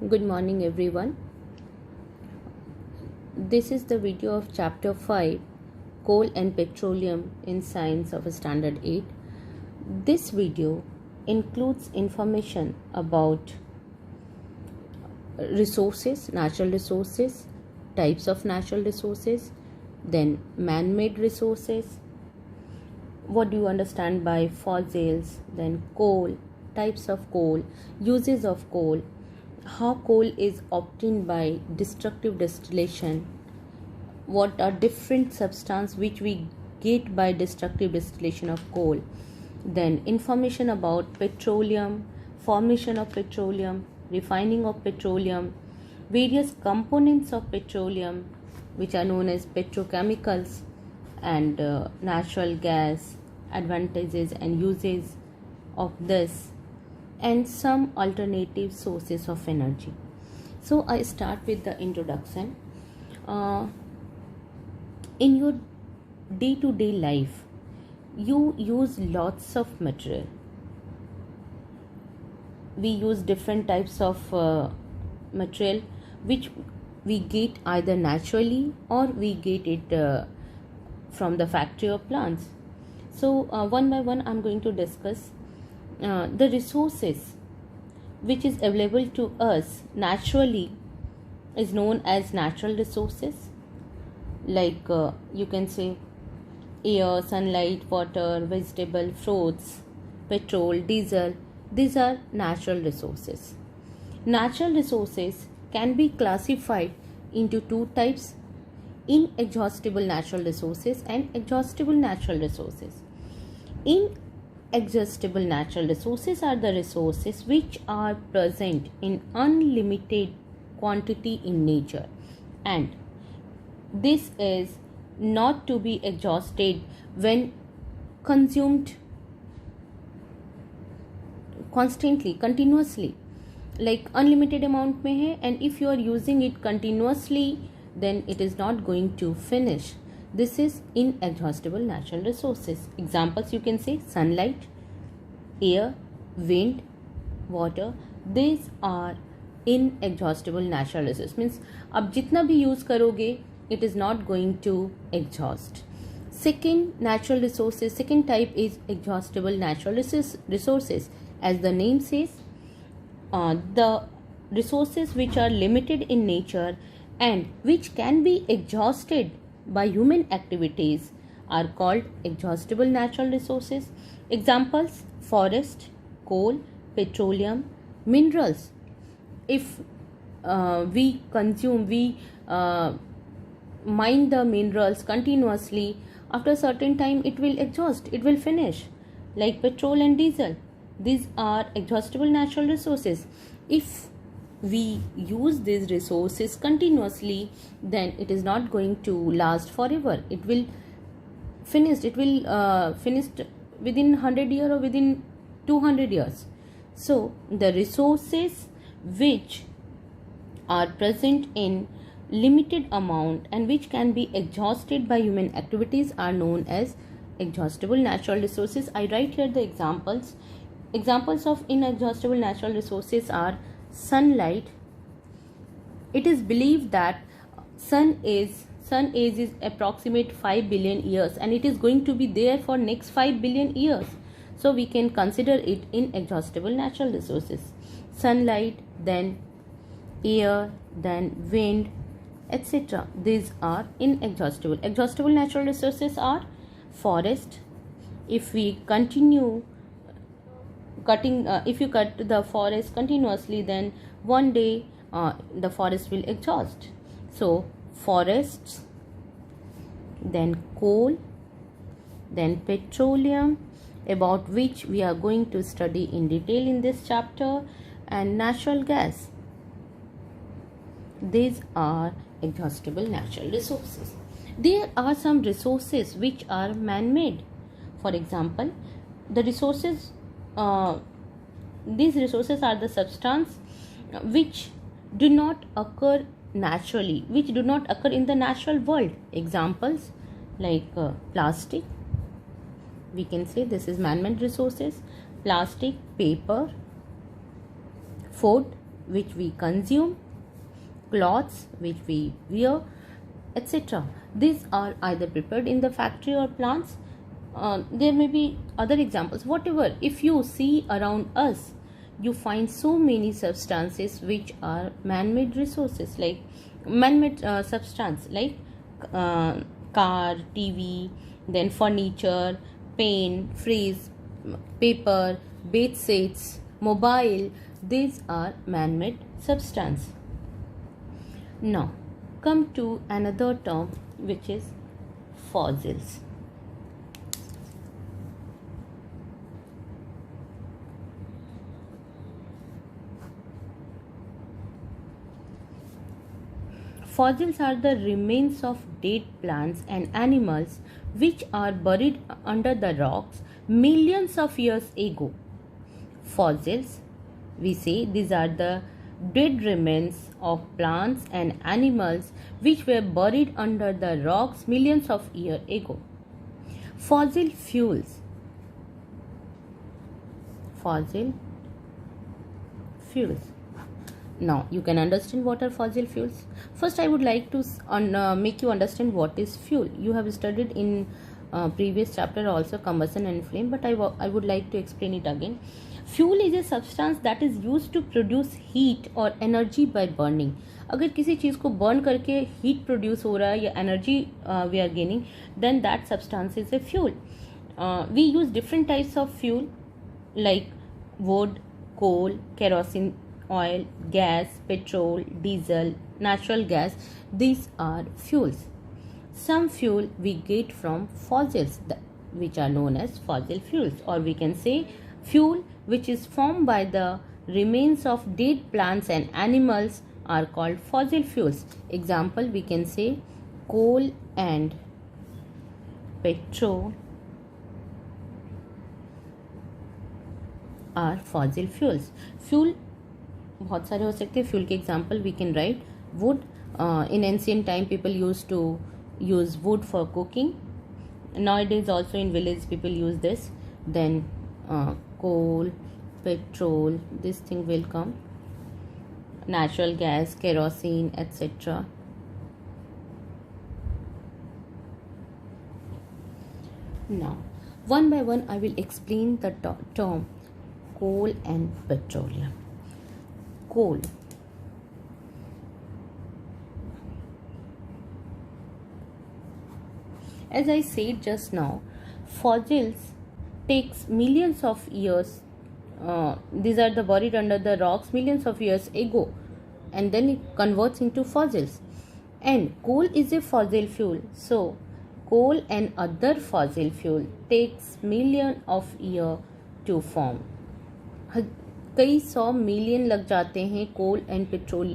Good morning, everyone. This is the video of Chapter 5 Coal and Petroleum in Science of Standard 8. This video includes information about resources, natural resources, types of natural resources, then man made resources. What do you understand by fossils, then coal, types of coal, uses of coal, how coal is obtained by destructive distillation, what are different substances which we get by destructive distillation of coal, then information about petroleum, formation of petroleum, refining of petroleum, various components of petroleum which are known as petrochemicals, and natural gas, advantages and uses of this, and some alternative sources of energy. So I start with the introduction. In your day-to-day life, you use lots of material. We use different types of material which we get either naturally or we get it from the factory or plants. So one by one I'm going to discuss the resources which is available to us naturally is known as natural resources, like you can say air, sunlight, water, vegetable, fruits, petrol, diesel. These are natural resources. Natural resources can be classified into two types: inexhaustible natural resources and exhaustible natural resources. Inexhaustible natural resources are the resources which are present in unlimited quantity in nature, and this is not to be exhausted when consumed constantly, continuously. Like unlimited amount में है, and if you are using it continuously, then it is not going to finish. This is inexhaustible natural resources. Examples you can say sunlight, air, wind, water. These are inexhaustible natural resources. Means आप जितना भी use करोगे, it is not going to exhaust. Second natural resources, second type is exhaustible natural resources. As the name says, the resources which are limited in nature and which can be exhausted by human activities are called exhaustible natural resources. Examples: forest, coal, petroleum, minerals. If we mine the minerals continuously, after a certain time it will exhaust, it will finish, like petrol and diesel. These are exhaustible natural resources. If we use these resources continuously, then it is not going to last forever. It will finish within 100 years or within 200 years. So the resources which are present in limited amount and which can be exhausted by human activities are known as exhaustible natural resources. I write here the examples. Examples of inexhaustible natural resources are sunlight. It is believed that sun age is approximate 5 billion years, and it is going to be there for next 5 billion years. So we can consider it inexhaustible natural resources. Sunlight, then air, then wind, etc. These are inexhaustible. Exhaustible natural resources are forest. If we continue cutting, if you cut the forest continuously, then one day the forest will exhaust. So forests, then coal, then petroleum, about which we are going to study in detail in this chapter, and natural gas. These are exhaustible natural resources. There are some resources which are man-made. For example, the resources, these resources are the substance which do not occur naturally, which do not occur in the natural world. Examples like plastic. We can say this is man-made resources. Plastic, paper, food, which we consume, clothes which we wear, etc. These are either prepared in the factory or plants. There may be other examples. Whatever, if you see around us, you find so many substances which are man-made resources, like man-made substance, like car, TV, then furniture, pen, fridge, paper, bed sets, mobile. These are man-made substance. Now come to another term, which is fossils. Fossils are the remains of dead plants and animals which are buried under the rocks millions of years ago. Fossils, we say, these are the dead remains of plants and animals which were buried under the rocks millions of years ago. Fossil fuels. Fossil fuels. Now you can understand what are fossil fuels. First, I would like to make you understand what is fuel. You have studied in previous chapter also combustion and flame, but I would like to explain it again. Fuel is a substance that is used to produce heat or energy by burning. अगर किसी चीज़ को burn करके heat produce हो रहा है या energy we are gaining, then that substance is a fuel. We use different types of fuel like wood, coal, kerosene oil, gas, petrol, diesel, natural gas. These are fuels. Some fuel we get from fossils, which are known as fossil fuels, or we can say fuel which is formed by the remains of dead plants and animals are called fossil fuels. Example, we can say coal and petrol are fossil fuels. Fuel बहुत सारे हो सकते हैं. Fuel के example we can write wood. In ancient time people use to use wood for cooking. Nowadays also in village people use this. Then coal, petrol, this thing will come, natural gas, kerosene, etc. Now one by one I will explain the term coal and petroleum. Coal. As I said just now, fossils takes millions of years. These are the buried under the rocks millions of years ago, and then it converts into fossils. And coal is a fossil fuel, so coal and other fossil fuel takes million of year to form. कई 100 million लग जाते हैं कोल and petrol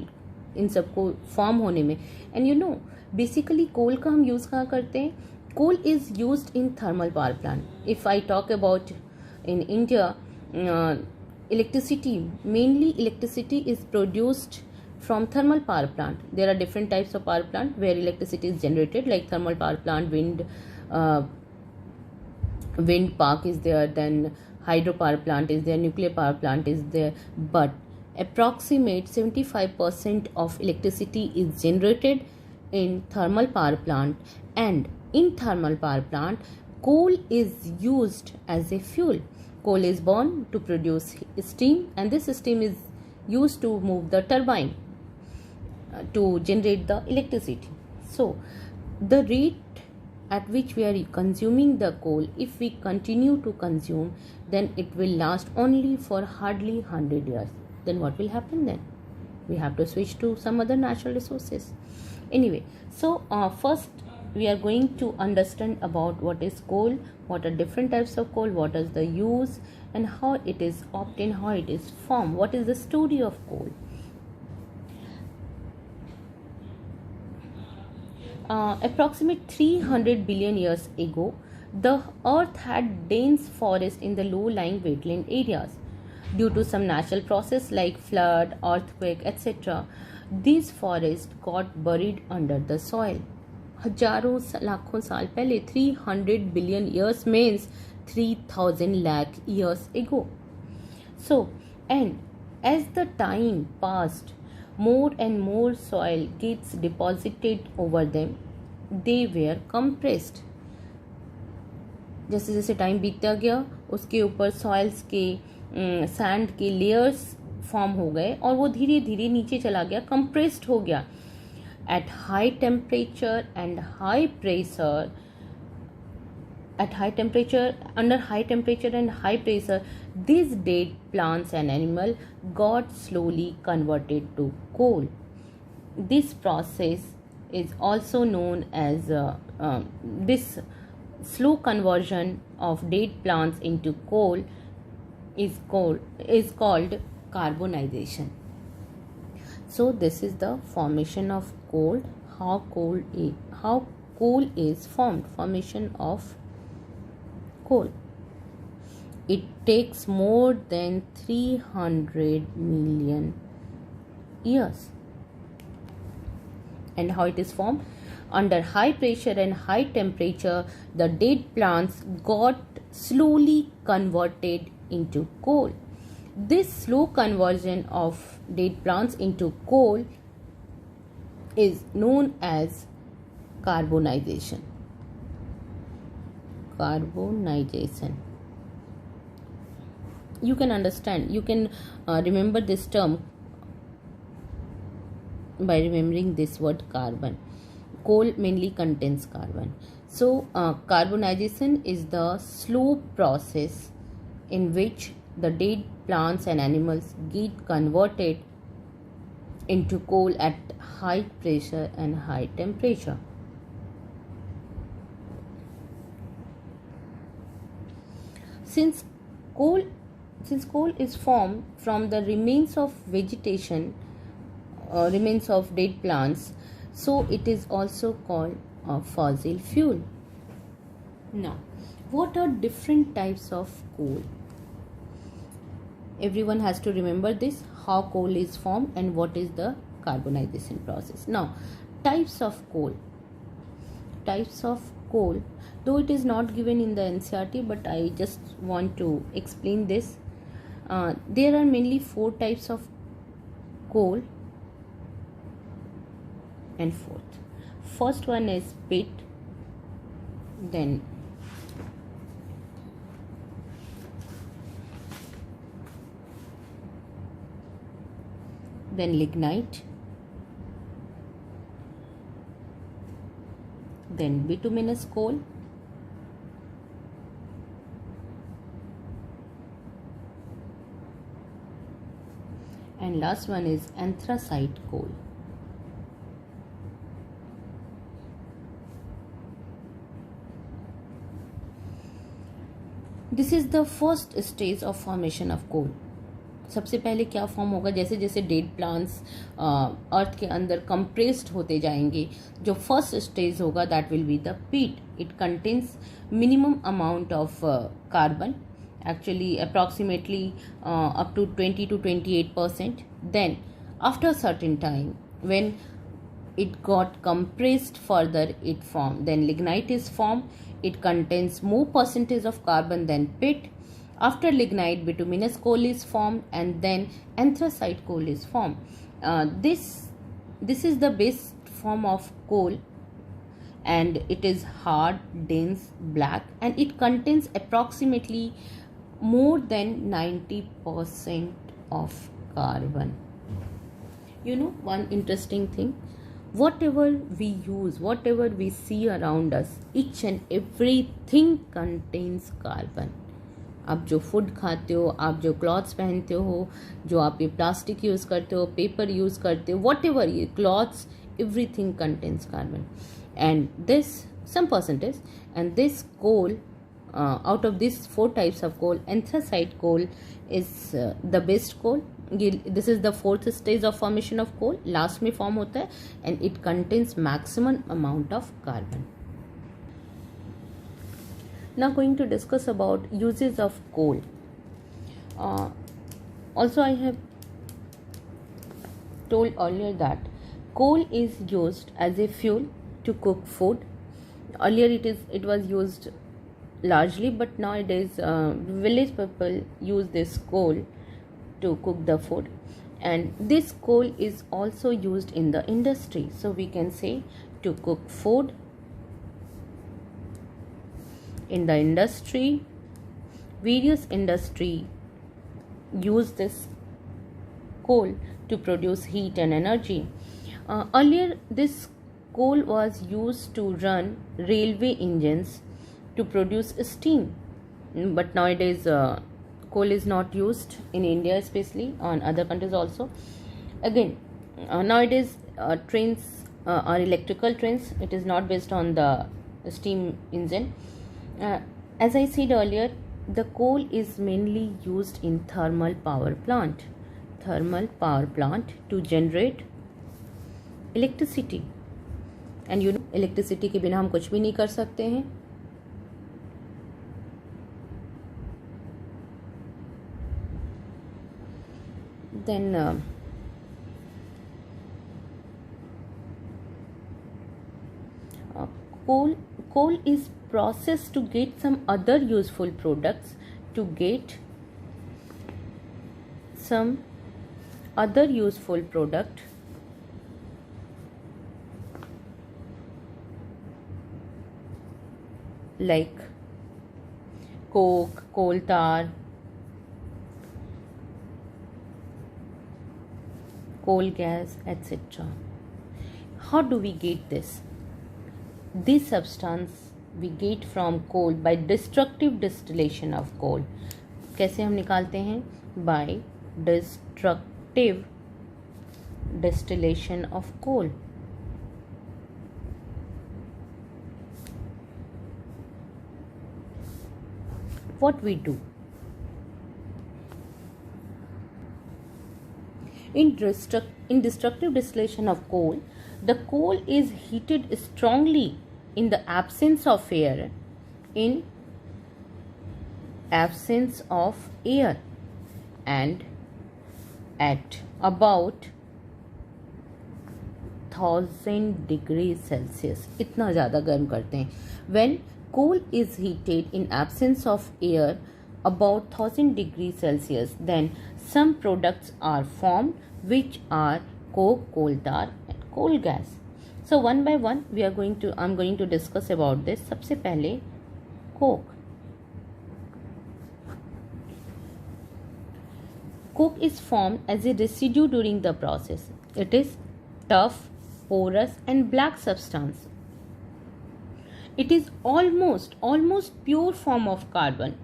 इन सबको form होने में. And you know basically coal का हम use कहाँ करते हैं? Coal is used in thermal power plant. If I talk about in India, electricity, mainly electricity is produced from thermal power plant. There are different types of power plant where electricity is generated, like thermal power plant, wind park is there, then hydropower plant is there, nuclear power plant is there. But approximate 75% of electricity is generated in thermal power plant, and in thermal power plant coal is used as a fuel. Coal is burned to produce steam, and this steam is used to move the turbine to generate the electricity. So the rate at which we are consuming the coal, if we continue to consume, then it will last only for hardly 100 years. Then what will happen then? We have to switch to some other natural resources. Anyway, so first we are going to understand about what is coal, what are different types of coal, what is the use, and how it is obtained, how it is formed, what is the story of coal. Approximate 300 billion years ago, the earth had dense forest in the low-lying wetland areas. Due to some natural process like flood, earthquake, etc., these forests got buried under the soil. हजारों लाखों साल पहले, 300 billion years means 3000 lakh years ago. So, and As the time passed, more and more soil gets deposited over them. They were compressed. जैसे जैसे time बीतता गया उसके ऊपर सॉइल्स के सैंड के लेयर्स फॉर्म हो गए और वो धीरे धीरे नीचे चला गया, कंप्रेस्ड हो गया. At high temperature and high pressure, under high temperature and high pressure, these dead plants and animal got slowly converted to coal. This process is also known as this slow conversion of dead plants into coal is called carbonization. So this is the formation of coal. How coal is formed. Formation of coal. It takes more than 300 million years. And how it is formed? Under high pressure and high temperature, the dead plants got slowly converted into coal. This slow conversion of dead plants into coal is known as carbonization. Carbonization. You can understand, you can remember this term by remembering this word carbon. Coal mainly contains carbon. So carbonization is the slow process in which the dead plants and animals get converted into coal at high pressure and high temperature. Since coal is formed from the remains of vegetation, remains of dead plants, so it is also called a fossil fuel. Now, what are different types of coal? Everyone has to remember this, how coal is formed and what is the carbonization process. Now, types of coal. Though it is not given in the NCERT, but I just want to explain this. There are mainly 4 types of coal and fourth. First one is pit, then lignite, then bituminous coal, and last one is anthracite coal. This is the first stage of formation of coal. सबसे पहले क्या form होगा, जैसे जैसे dead plants अर्थ के अंदर compressed होते जाएंगे, जो फर्स्ट स्टेज होगा दैट विल बी द पीट. It contains minimum amount of carbon, actually approximately up to 20 to 28%. Then after a certain time, when it got compressed further, it formed. Then lignite is formed. It contains more percentage of carbon than pit. After lignite, bituminous coal is formed, and then anthracite coal is formed. This is the best form of coal, and it is hard, dense, black, and it contains approximately more than 90% of carbon. You know, one interesting thing, whatever we use, whatever we see around us, each and everything contains carbon. आप जो food खाते हो, आप जो clothes पहनते हो, जो आप ये प्लास्टिक यूज़ करते हो, पेपर यूज़ करते हो, वॉट एवर ये clothes, everything contains carbon. And this some percentage, and this coal, out of these 4 types of coal, anthracite coal is the best coal. This is the 4th stage of formation of coal, last में form होता है, and it contains maximum amount of carbon. Now going to discuss about uses of coal. Also I have told earlier that coal is used as a fuel to cook food. Earlier it was used largely, but nowadays village people use this coal to cook the food, and this coal is also used in the industry. So we can say to cook food in the industry. Various industry use this coal to produce heat and energy. Earlier this coal was used to run railway engines to produce steam, but nowadays coal is not used in India, especially on other countries also. Again, nowadays trains are electrical trains. It is not based on the steam engine. As I said earlier, the coal is mainly used in thermal power plant to generate electricity. And you know, electricity के बिना हम कुछ भी नहीं कर सकते हैं. Then coal is processed to get some other useful products, like coke, coal tar, coal gas, etc. How do we get this? This substance we get from coal by destructive distillation of coal. कैसे हम निकालते हैं? By destructive distillation of coal. What we do? In destructive distillation of coal, the coal is heated strongly in the absence of air. And at about 1000 degrees Celsius. इतना ज़्यादा गर्म करते हैं. When coal is heated in absence of air about 1000 degrees Celsius, then some products are formed which are coke, coal tar and coal gas. So one by one I'm going to discuss about this. सबसे पहले coke. Coke is formed as a residue during the process. It is tough, porous and black substance. It is almost pure form of carbon.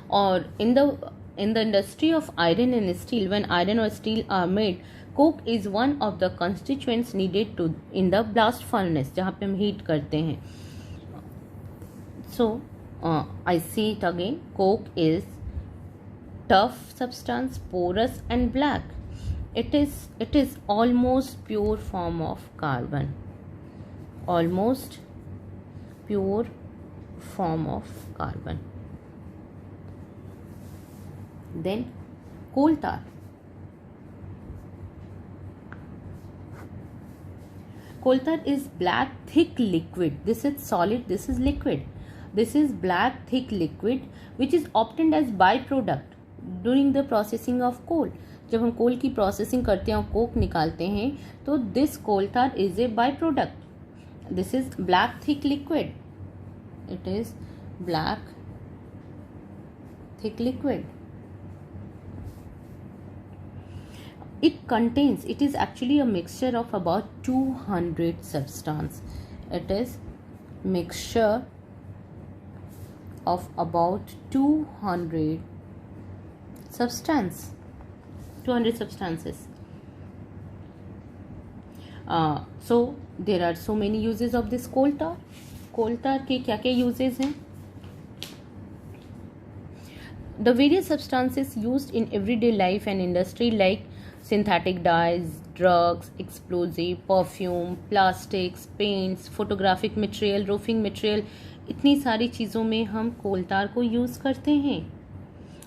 Or in the industry of iron and steel, when iron or steel are made, coke is one of the constituents needed to in the blast furnace, जहाँ पे हम heat करते हैं. So I say it again. Coke is tough substance, porous and black. It is almost pure form of carbon. Almost pure form of carbon. Then coal tar. Coal tar is black thick liquid. This is solid, this is liquid. This is black thick liquid which is obtained as byproduct during the processing of coal. जब हम कोल की processing करते हैं और Coke निकालते हैं तो this coal tar is a byproduct. This is black thick liquid. It is black thick liquid. It is actually a mixture of about 200 substance. It is mixture of about 200 substances. So there are so many uses of this coal tar. कोल तार के क्या क्या uses हैं? The various substances used in everyday life and industry like synthetic dyes, drugs, explosive, perfume, plastics, paints, photographic material, roofing material, इतनी सारी चीज़ों में हम कोल तार को यूज़ करते हैं.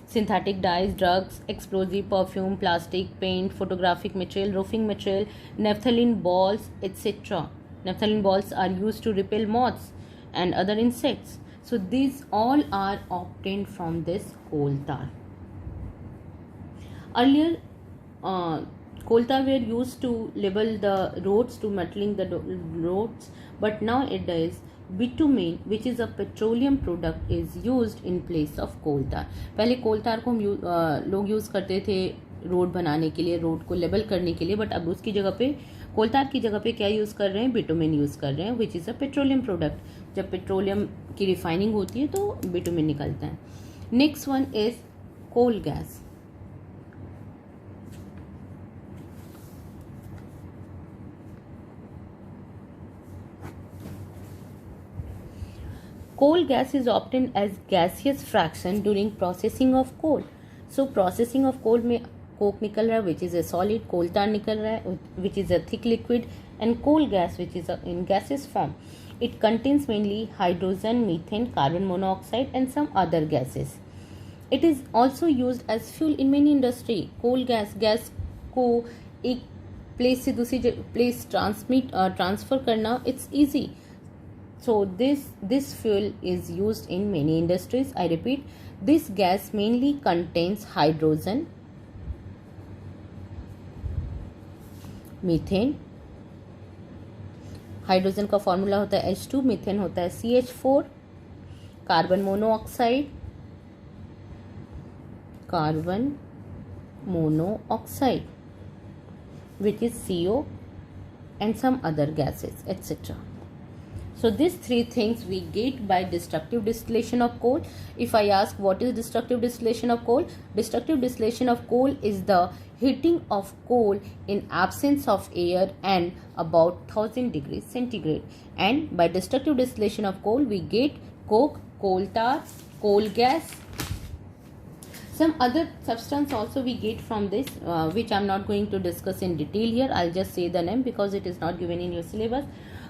Synthetic dyes, drugs, explosive, perfume, plastic, paint, photographic material, roofing material, naphthalene balls, etc. Naphthalene balls are used to repel moths and other insects. So these all are obtained from this coal tar. Earlier, coal tar were used to level the roads, to metaling the roads, but nowadays bitumen, which is a petroleum product, is used in place of coal tar. पहले कोल तार को हम लोग use करते थे road बनाने के लिए, रोड को लेवल करने के लिए, बट अब उसकी जगह पे कोल तार की जगह पे क्या यूज़ कर रहे हैं, बिटुमेन यूज़ कर रहे हैं, which is a petroleum product. जब पेट्रोलियम की रिफाइनिंग होती है तो बिटुमेन निकलता है. Next one is coal gas. Coal gas is obtained as gaseous fraction during processing of coal. So processing of coal में coke निकल रहा है, which is a solid, coal tar निकल रहा है, which is a thick liquid, and coal gas, which is in gaseous form. It contains mainly hydrogen, methane, carbon monoxide, and some other gases. It is also used as fuel in many industry. Coal gas को एक place से दूसरी place transfer करना it's easy. So this fuel is used in many industries. I repeat, this gas mainly contains hydrogen, methane. Hydrogen का formula होता है H2, methane होता है CH4, carbon monoxide, which is CO, and some other gases, etc. So these three things we get by destructive distillation of coal. If I ask what is destructive distillation of coal? Destructive distillation of coal is the heating of coal in absence of air and about 1000 degrees centigrade. And by destructive distillation of coal we get coke, coal tar, coal gas. Some other substance also we get from this, which I am not going to discuss in detail here. I'll just say the name because it is not given in your syllabus.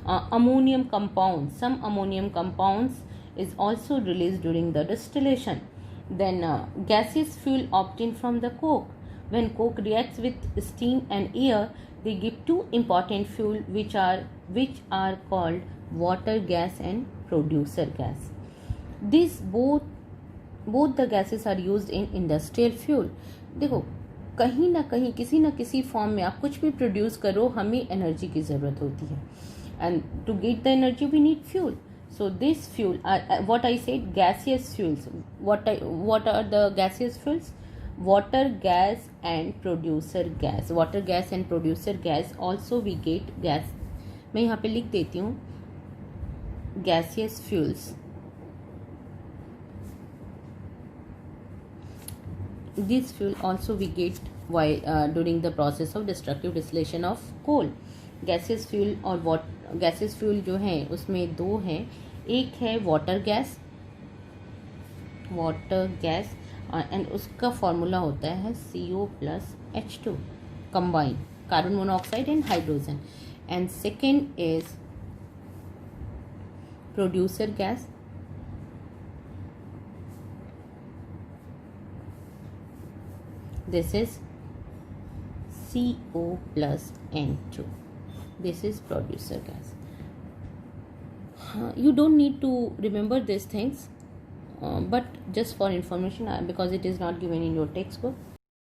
Ammonium compounds. Some ammonium compounds is also released during the distillation. Then gaseous fuel obtained from the coke. When coke reacts with steam and air, they give two important fuel which are called water gas and producer gas. These both the gases are used in industrial fuel. देखो कहीं ना कहीं किसी ना किसी form में आप कुछ भी प्रोड्यूस करो, हमें एनर्जी की ज़रूरत होती है. And to get the energy we need fuel. So this fuel, what I said, gaseous fuels. What are the gaseous fuels? Water gas and producer gas. Water gas and producer gas also we get gas. मैं यहाँ पे लिख देती हूँ gaseous fuels. This fuel also we get while during the process of destructive distillation of coal. Gaseous fuel और gaseous fuel जो है उसमें दो हैं. एक है वाटर गैस एंड उसका फॉर्मूला होता है CO plus H2 combined, carbon monoxide and hydrogen. And second is producer gas. This is CO plus N2. This is producer gas. You don't need to remember these things, but just for information, because it is not given in your textbook.